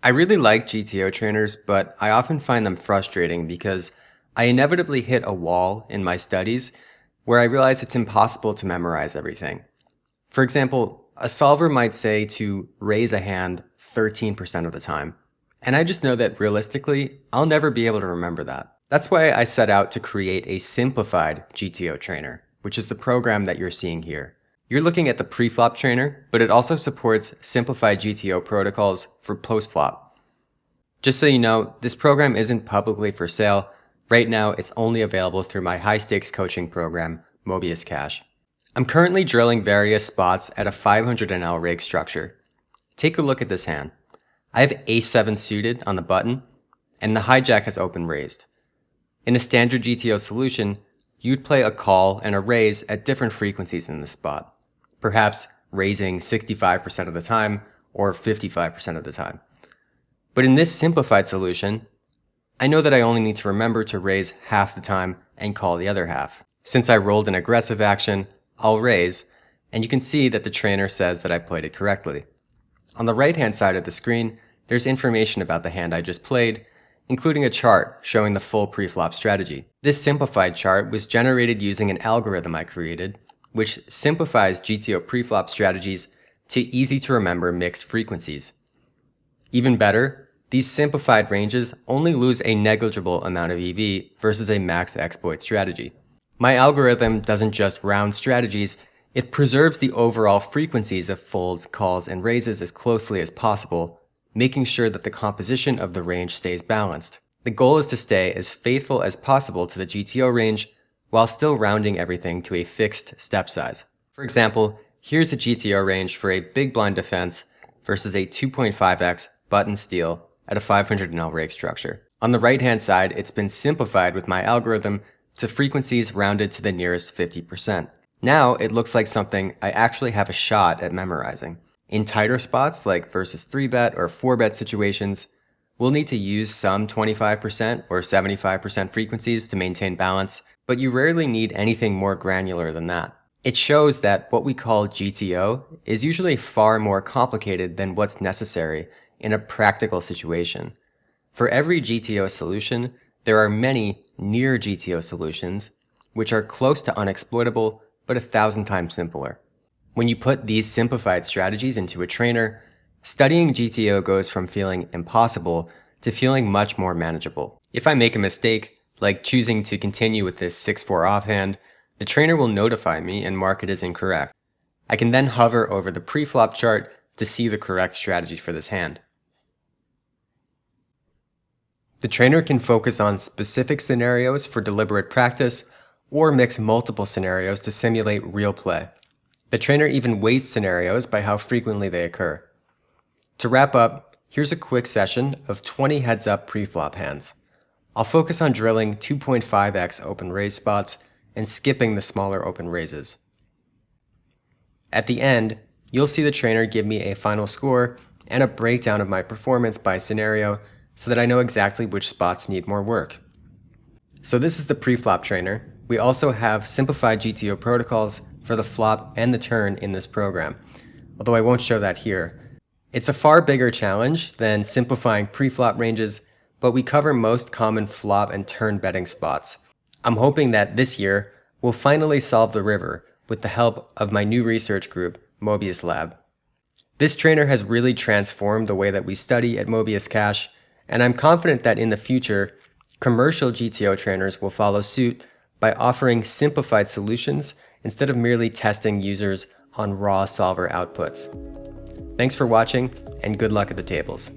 I really like GTO trainers, but I often find them frustrating because I inevitably hit a wall in my studies where I realize it's impossible to memorize everything. For example, a solver might say to raise a hand 13% of the time, and I just know that realistically, I'll never be able to remember that. That's why I set out to create a simplified GTO trainer, which is the program that you're seeing here. You're looking at the preflop trainer, but it also supports simplified GTO protocols for postflop. Just so you know, this program isn't publicly for sale. Right now, it's only available through my high-stakes coaching program, Mobius Cash. I'm currently drilling various spots at a 500 NL rake structure. Take a look at this hand. I have A7 suited on the button, and the hijack has open raised. In a standard GTO solution, you'd play a call and a raise at different frequencies in this spot, perhaps raising 65% of the time or 55% of the time. But in this simplified solution, I know that I only need to remember to raise half the time and call the other half. Since I rolled an aggressive action, I'll raise, and you can see that the trainer says that I played it correctly. On the right-hand side of the screen, there's information about the hand I just played, including a chart showing the full preflop strategy. This simplified chart was generated using an algorithm I created, which simplifies GTO preflop strategies to easy-to-remember mixed frequencies. Even better, these simplified ranges only lose a negligible amount of EV versus a max exploit strategy. My algorithm doesn't just round strategies, it preserves the overall frequencies of folds, calls, and raises as closely as possible, making sure that the composition of the range stays balanced. The goal is to stay as faithful as possible to the GTO range while still rounding everything to a fixed step size. For example, here's a GTO range for a big blind defense versus a 2.5x button steal at a 500 NL rake structure. On the right-hand side, it's been simplified with my algorithm to frequencies rounded to the nearest 50%. Now it looks like something I actually have a shot at memorizing. In tighter spots like versus 3-bet or 4-bet situations, we'll need to use some 25% or 75% frequencies to maintain balance, but you rarely need anything more granular than that. It shows that what we call GTO is usually far more complicated than what's necessary in a practical situation. For every GTO solution, there are many near GTO solutions, which are close to unexploitable, but 1,000 times simpler. When you put these simplified strategies into a trainer, studying GTO goes from feeling impossible to feeling much more manageable. If I make a mistake, like choosing to continue with this 6-4 offhand, the trainer will notify me and mark it as incorrect. I can then hover over the preflop chart to see the correct strategy for this hand. The trainer can focus on specific scenarios for deliberate practice or mix multiple scenarios to simulate real play. The trainer even weights scenarios by how frequently they occur. To wrap up, here's a quick session of 20 heads-up preflop hands. I'll focus on drilling 2.5x open raise spots and skipping the smaller open raises. At the end, you'll see the trainer give me a final score and a breakdown of my performance by scenario so that I know exactly which spots need more work. So this is the preflop trainer. We also have simplified GTO protocols for the flop and the turn in this program, although I won't show that here. It's a far bigger challenge than simplifying preflop ranges, but we cover most common flop and turn betting spots. I'm hoping that this year we'll finally solve the river with the help of my new research group, Mobius Lab. This trainer has really transformed the way that we study at Mobius Cash, and I'm confident that in the future, commercial GTO trainers will follow suit by offering simplified solutions instead of merely testing users on raw solver outputs. Thanks for watching, and good luck at the tables.